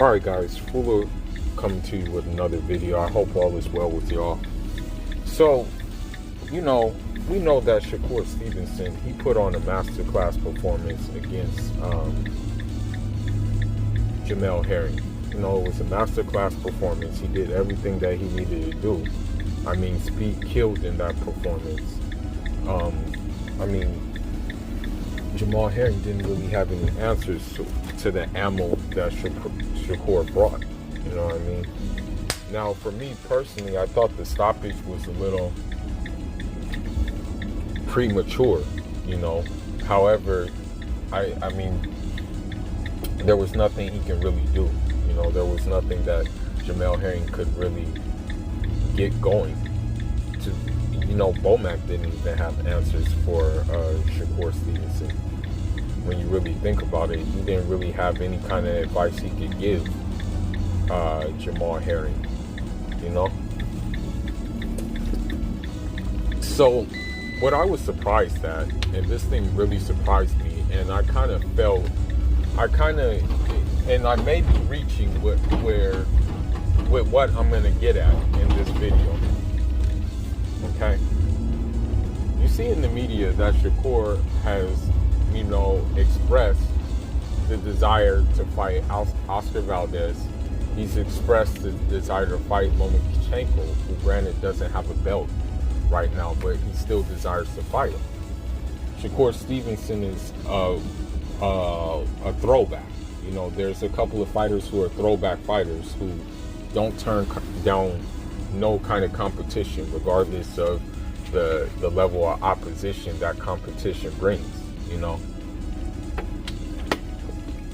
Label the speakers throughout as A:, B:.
A: Alright guys, Fuller coming to you with another video. I hope all is well with y'all. So, we know that Shakur Stevenson, he put on a masterclass performance against Jamel Herring. It was a masterclass performance. He did everything that he needed to do. I mean, speed killed in that performance. Jamel Herring didn't really have any answers to the ammo that Shakur brought. You know what I mean? Now, for me personally, I thought the stoppage was a little premature. However, I mean, there was nothing he can really do. There was nothing that Jamel Herring could really get going. Bomac didn't even have answers for Shakur Stevenson. When you really think about it, he didn't really have any kind of advice he could give Jamel Herring. So, what I was surprised at, and this thing really surprised me, and I may be reaching with what I'm going to get at in this video. Okay? You see in the media that Shakur has, expressed the desire to fight Oscar Valdez. He's expressed the desire to fight Lomachenko, who granted doesn't have a belt right now, but he still desires to fight him. Shakur Stevenson is a throwback. There's a couple of fighters who are throwback fighters who don't turn down no kind of competition, regardless of the level of opposition that competition brings.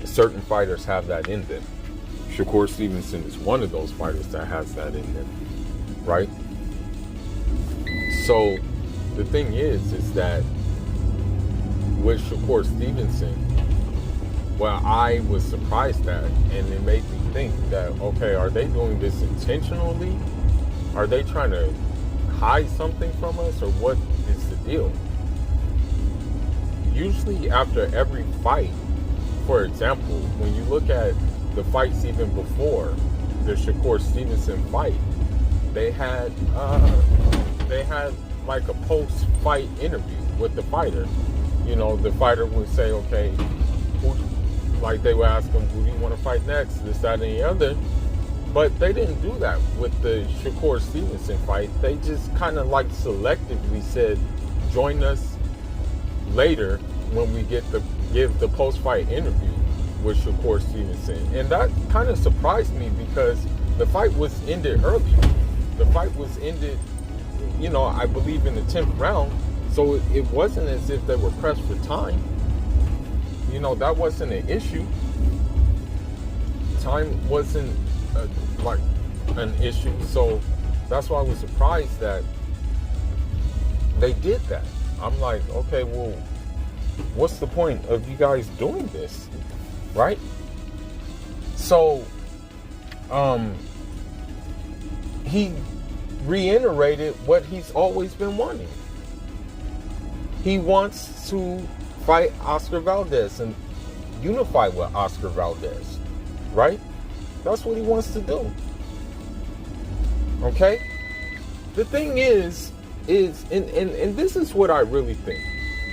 A: Certain fighters have that in them. Shakur Stevenson is one of those fighters that has that in them, right? So the thing is that with Shakur Stevenson, well, I was surprised at, and it made me think that, okay, are they doing this intentionally? Are they trying to hide something from us, or what is the deal? Usually after every fight, for example, when you look at the fights even before the Shakur Stevenson fight, they had like a post-fight interview with the fighter. The fighter would say, okay, they would ask him, who do you want to fight next, this, that, and the other. But they didn't do that with the Shakur Stevenson fight. They just kind of selectively said, join us later when we give the post-fight interview with Shakur Stevenson. And that kind of surprised me, because the fight was ended early. The fight was ended, I believe in the 10th round. So it wasn't as if they were pressed for time. That wasn't an issue. Time wasn't an issue. So that's why I was surprised that they did that. I'm like, okay, well, what's the point of you guys doing this? Right? So, he reiterated what he's always been wanting. He wants to fight Oscar Valdez and unify with Oscar Valdez, right? That's what he wants to do. Okay? The thing is and this is what I really think.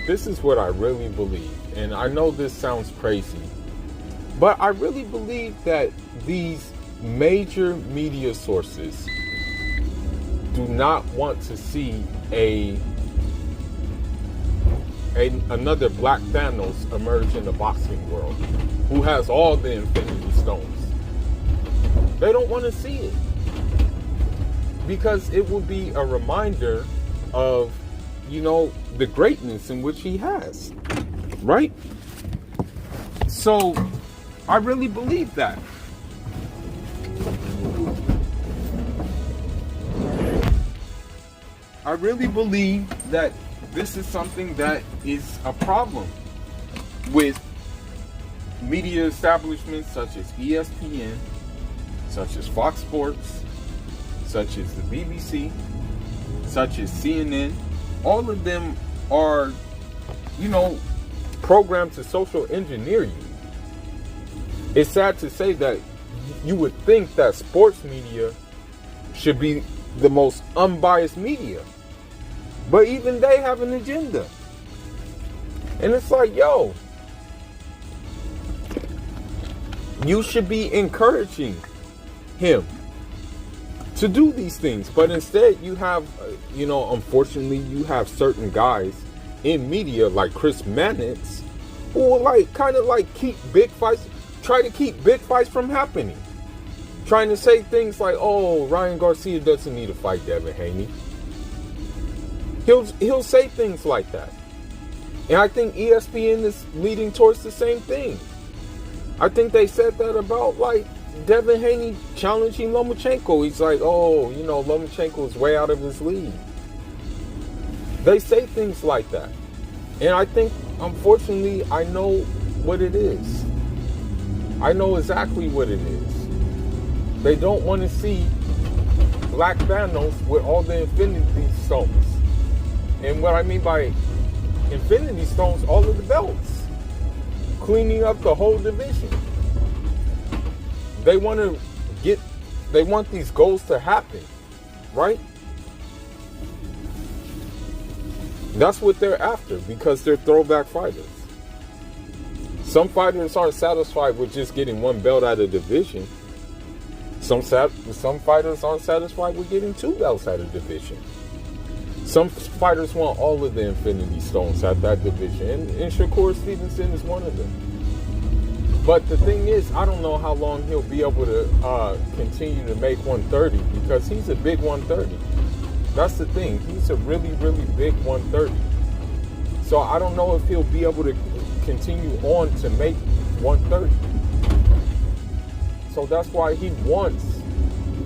A: This is what I really believe. And I know this sounds crazy, but I really believe that these major media sources do not want to see another Black Thanos emerge in the boxing world, who has all the Infinity Stones. They don't want to see it, because it will be a reminder of, the greatness in which he has, right? So I really believe that. I really believe that this is something that is a problem with media establishments such as ESPN, such as Fox Sports, such as the BBC, such as CNN. All of them are, programmed to social engineer you. It's sad to say that you would think that sports media should be the most unbiased media. But even they have an agenda. And it's like, yo, you should be encouraging him to do these things. But instead you have, unfortunately, you have certain guys in media like Chris Mannix who will kind of keep big fights, try to keep big fights from happening. Trying to say things like, oh, Ryan Garcia doesn't need to fight Devin Haney. He'll say things like that. And I think ESPN is leading towards the same thing. I think they said that about Devin Haney challenging Lomachenko. He's like, oh, Lomachenko is way out of his league. They say things like that. And I think, unfortunately, I know what it is. I know exactly what it is. They don't want to see Black Thanos with all the Infinity Stones. And what I mean by Infinity Stones, all of the belts. Cleaning up the whole division. They want these goals to happen, right? That's what they're after because they're throwback fighters. Some fighters aren't satisfied with just getting one belt out of the division. Some fighters aren't satisfied with getting 2 belts out of the division. Some fighters want all of the Infinity Stones at that division. And Shakur Stevenson is one of them. But the thing is, I don't know how long he'll be able to continue to make 130 because he's a big 130. That's the thing. He's a really, really big 130. So I don't know if he'll be able to continue on to make 130. So that's why he wants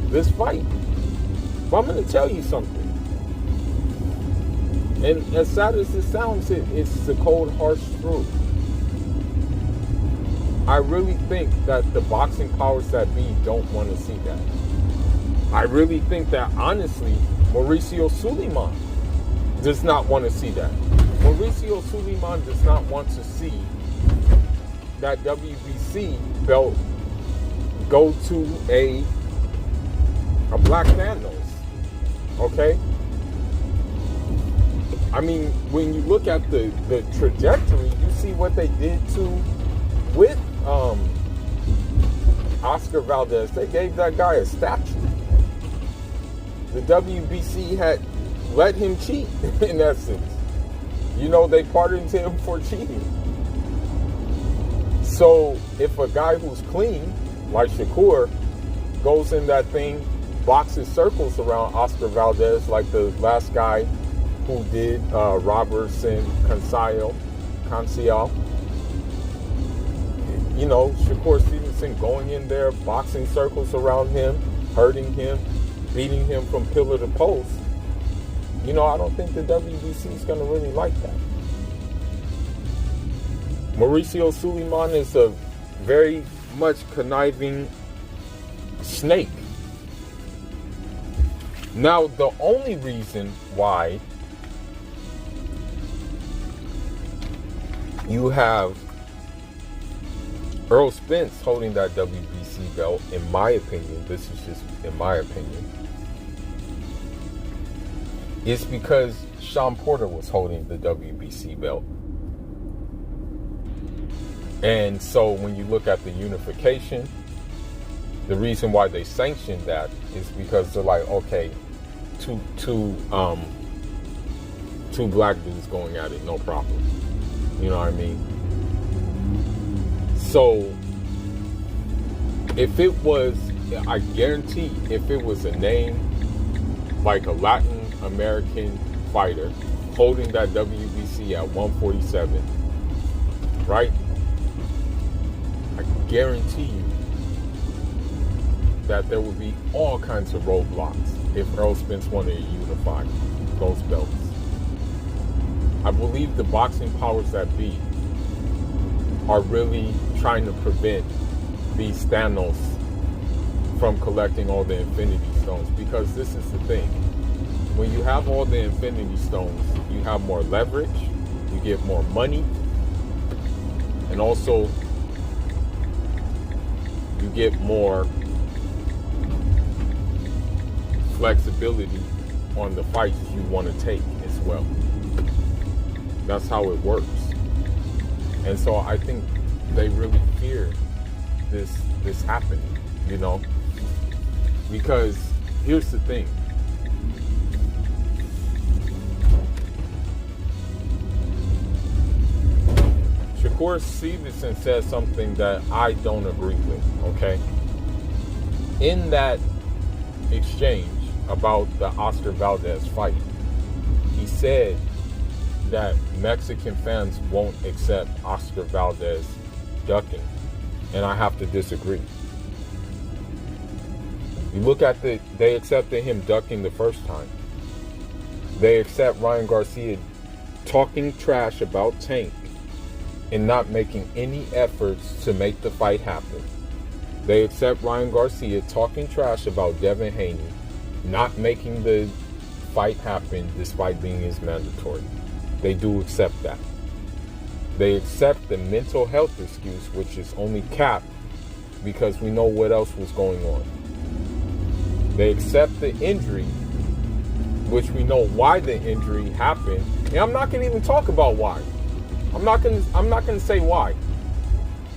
A: this fight. But I'm going to tell you something. And as sad as it sounds, it's the cold, harsh truth. I really think that the boxing powers that be don't want to see that. I really think that, honestly, Mauricio Suleiman does not want to see that. Mauricio Suleiman does not want to see that WBC belt go to a Black Thanos. Okay? I mean, when you look at the trajectory, you see what they did with Oscar Valdez. They gave that guy a statue. The WBC had let him cheat, in essence. They pardoned him for cheating. So if a guy who's clean, like Shakur, goes in that thing, boxes circles around Oscar Valdez, like the last guy who did Robertson Cancel. Shakur Stevenson going in there, boxing circles around him, hurting him, beating him from pillar to post. I don't think the WBC is going to really like that. Mauricio Suleiman is a very much conniving snake. Now, the only reason why you have Earl Spence holding that WBC belt, in my opinion, this is just in my opinion, is because Sean Porter was holding the WBC belt. And so when you look at the unification, the reason why they sanctioned that is because they're like, okay, two black dudes going at it, no problem. You know what I mean? So if it was, I guarantee, if it was a name like a Latin American fighter holding that WBC at 147, right? I guarantee you that there would be all kinds of roadblocks if Earl Spence wanted to unify those belts. I believe the boxing powers that be are really trying to prevent these Thanos from collecting all the Infinity Stones, because this is the thing. When you have all the Infinity Stones, you have more leverage, you get more money, and also you get more flexibility on the fights you want to take as well. That's how it works. And so I think they really fear this happening, you know, because here's the thing. Shakur Stevenson said something that I don't agree with, okay? In that exchange about the Oscar Valdez fight, he said that Mexican fans won't accept Oscar Valdez ducking, and I have to disagree. You look at they accepted him ducking the first time. They accept Ryan Garcia talking trash about Tank and not making any efforts to make the fight happen. They accept Ryan Garcia talking trash about Devin Haney, not making the fight happen despite being his mandatory. They do accept that. They accept the mental health excuse, which is only capped because we know what else was going on. They accept the injury, which we know why the injury happened. And I'm not going to even talk about why. I'm not going to say why.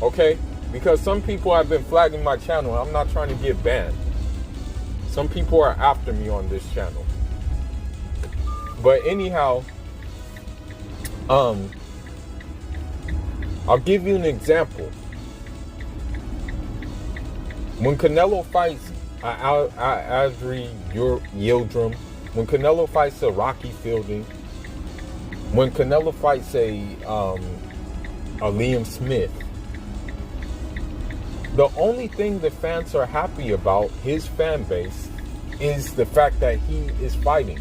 A: Okay? Because some people have been flagging my channel. I'm not trying to get banned. Some people are after me on this channel. But anyhow, I'll give you an example. When Canelo fights Adri Yildirim, when Canelo fights a Rocky Fielding, when Canelo fights a Liam Smith, the only thing the fans are happy about, his fan base, is the fact that he is fighting.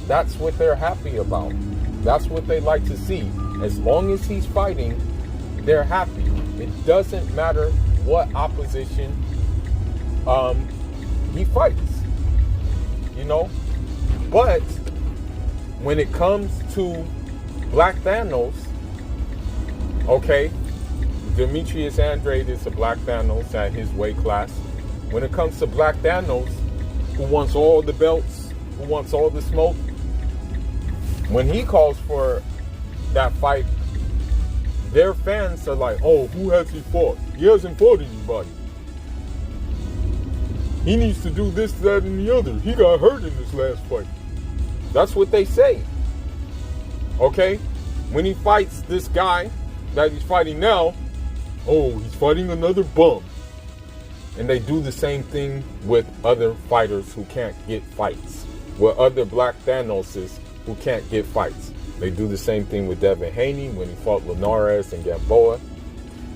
A: That's what they're happy about. That's what they like to see. As long as he's fighting, they're happy. It doesn't matter what opposition he fights, you know. But when it comes to Black Thanos, okay, Demetrius Andrade is a Black Thanos at his weight class. When it comes to Black Thanos, who wants all the belts, who wants all the smoke, when he calls for that fight, their fans are like, oh, who has he fought? He hasn't fought anybody. He needs to do this, that, and the other. He got hurt in this last fight. That's what they say. Okay? When he fights this guy that he's fighting now, oh, he's fighting another bum. And they do the same thing with other fighters who can't get fights. With other Black Thanoses who can't get fights. They do the same thing with Devin Haney when he fought Linares and Gamboa.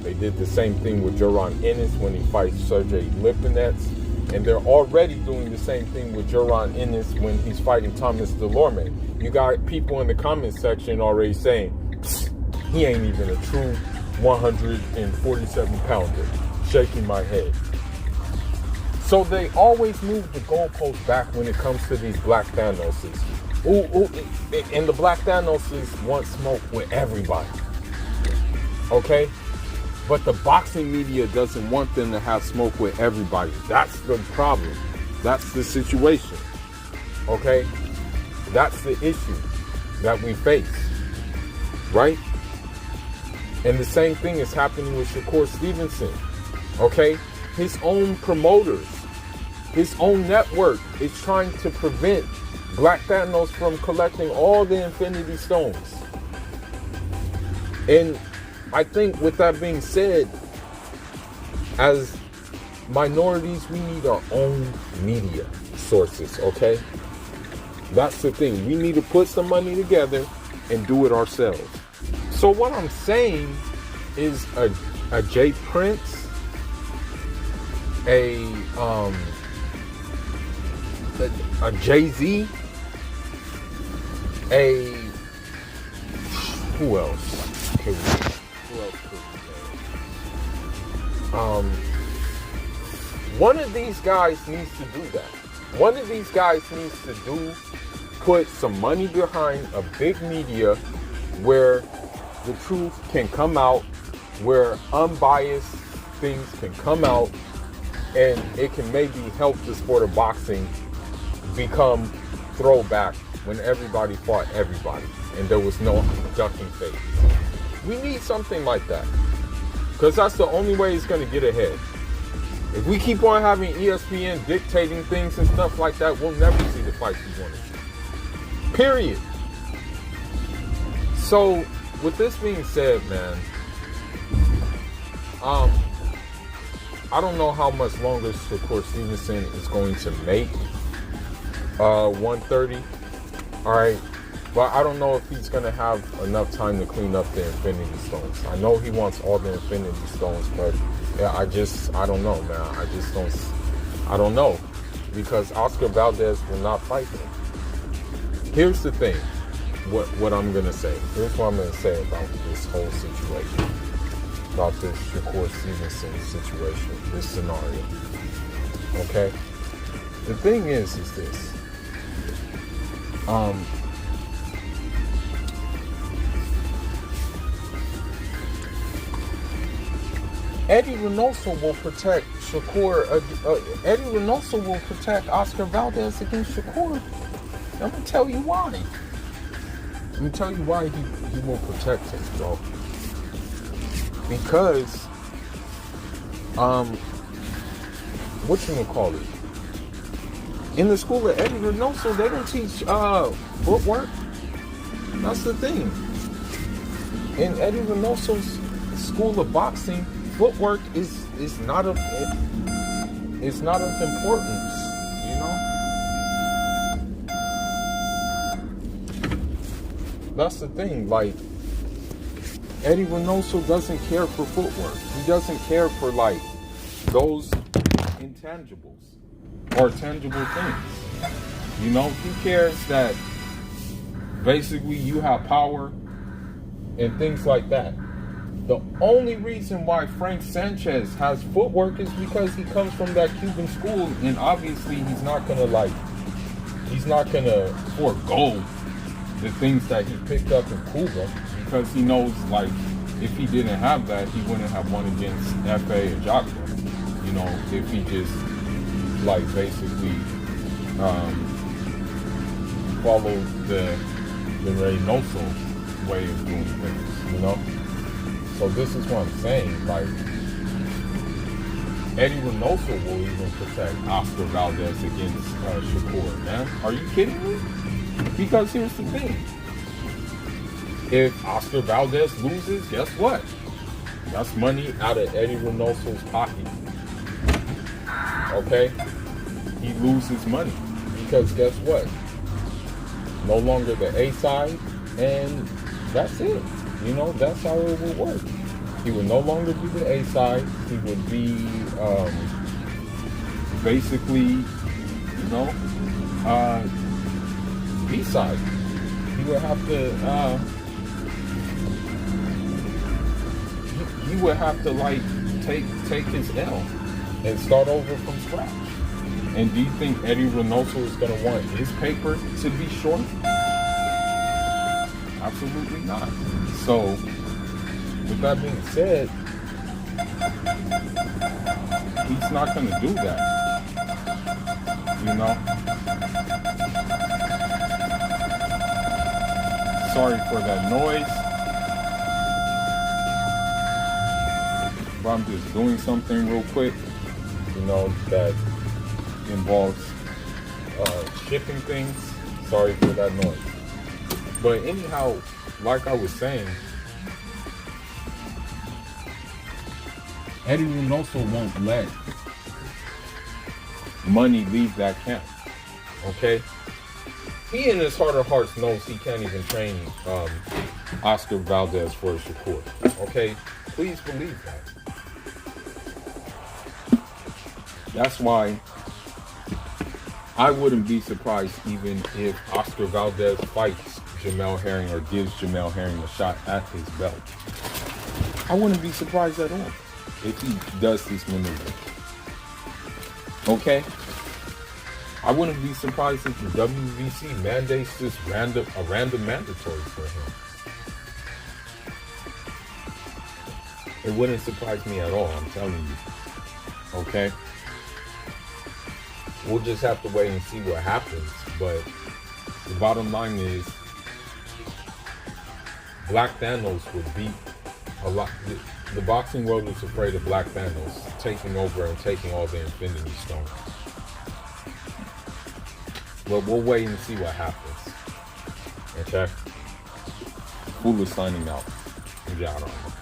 A: They did the same thing with Jaron Ennis when he fights Sergey Lipinets. And they're already doing the same thing with Jaron Ennis when he's fighting Thomas Delorme. You got people in the comment section already saying, he ain't even a true 147 pounder. Shaking my head. So they always move the goalpost back when it comes to these Black Thanoses. And the Black Thanoses want smoke with everybody. Okay? But the boxing media doesn't want them to have smoke with everybody. That's the problem. That's the situation. Okay? That's the issue that we face. Right? And the same thing is happening with Shakur Stevenson. Okay? His own promoters, his own network is trying to prevent Black Thanos from collecting all the Infinity Stones. And I think with that being said, as minorities, we need our own media sources, okay? That's the thing. We need to put some money together and do it ourselves. So what I'm saying is a Jay Prince, a Jay-Z, who else? Okay, who else could we name? One of these guys needs to do that. One of these guys needs to put some money behind a big media where the truth can come out, where unbiased things can come out, and it can maybe help the sport of boxing become throwback when everybody fought everybody and there was no ducking phase. We need something like that, because that's the only way it's going to get ahead. If we keep on having ESPN dictating things and stuff like that, we'll never see the fights we want to see. Period. So, with this being said, man, I don't know how much longer Shakur Stevenson is going to make 130. All right. But I don't know if he's going to have enough time to clean up the Infinity Stones. I know he wants all the Infinity Stones, but yeah, I don't know, man. I don't know. Because Oscar Valdez will not fight him. Here's the thing, what I'm going to say. Here's what I'm going to say about this whole situation. About this Shakur Stevenson situation, this scenario. Okay? The thing is this. Eddie Reynoso will protect Shakur. Eddie Reynoso will protect Oscar Valdez against Shakur. I'm gonna tell you why. I'm gonna tell you why he will protect him, bro. Because, what you gonna call it? In the school of Eddie Reynoso, they don't teach footwork. That's the thing. In Eddie Reynoso's school of boxing, footwork is not of importance, you know. That's the thing. Like, Eddie Reynoso doesn't care for footwork. He doesn't care for like those intangibles or tangible things. You know, he cares that basically you have power and things like that. The only reason why Frank Sanchez has footwork is because he comes from that Cuban school, and obviously he's not gonna forego the things that he picked up in Cuba, because he knows, like, if he didn't have that, he wouldn't have won against F.A. or Jocko. You know, if he just like basically followed the Reynoso way of doing things, you know. So this is what I'm saying, like, Eddie Reynoso will even protect Oscar Valdez against Shakur, man. Are you kidding me? Because here's the thing. If Oscar Valdez loses, guess what? That's money out of Eddie Reynoso's pocket. Okay? He loses money. Because guess what? No longer the A side, and that's it. You know, that's how it would work. He would no longer be the A side. He would be basically, you know, B side. He would have to he would have to like take his L and start over from scratch. And do you think Eddie Reynoso is going to want his paper to be short? Absolutely not. So, with that being said, he's not going to do that. You know? Sorry for that noise. But I'm just doing something real quick, you know, that involves shipping things. Sorry for that noise. But anyhow, like I was saying, Eddie Reynoso won't let money leave that camp. Okay? He in his heart of hearts knows he can't even train Oscar Valdez for a Shakur. Okay? Please believe that. That's why I wouldn't be surprised even if Oscar Valdez fights Jamel Herring or gives Jamel Herring a shot at his belt. I wouldn't be surprised at all if he does this maneuver. Okay? I wouldn't be surprised if the WBC mandates this a random mandatory for him. It wouldn't surprise me at all, I'm telling you. Okay? we'll just have to wait and see what happens. But the bottom line is, Black Thanos would beat a lot. The boxing world is afraid of Black Thanos taking over and taking all the Infinity Stones. But we'll wait and see what happens. Okay? Fool is signing out. Yeah, I don't know.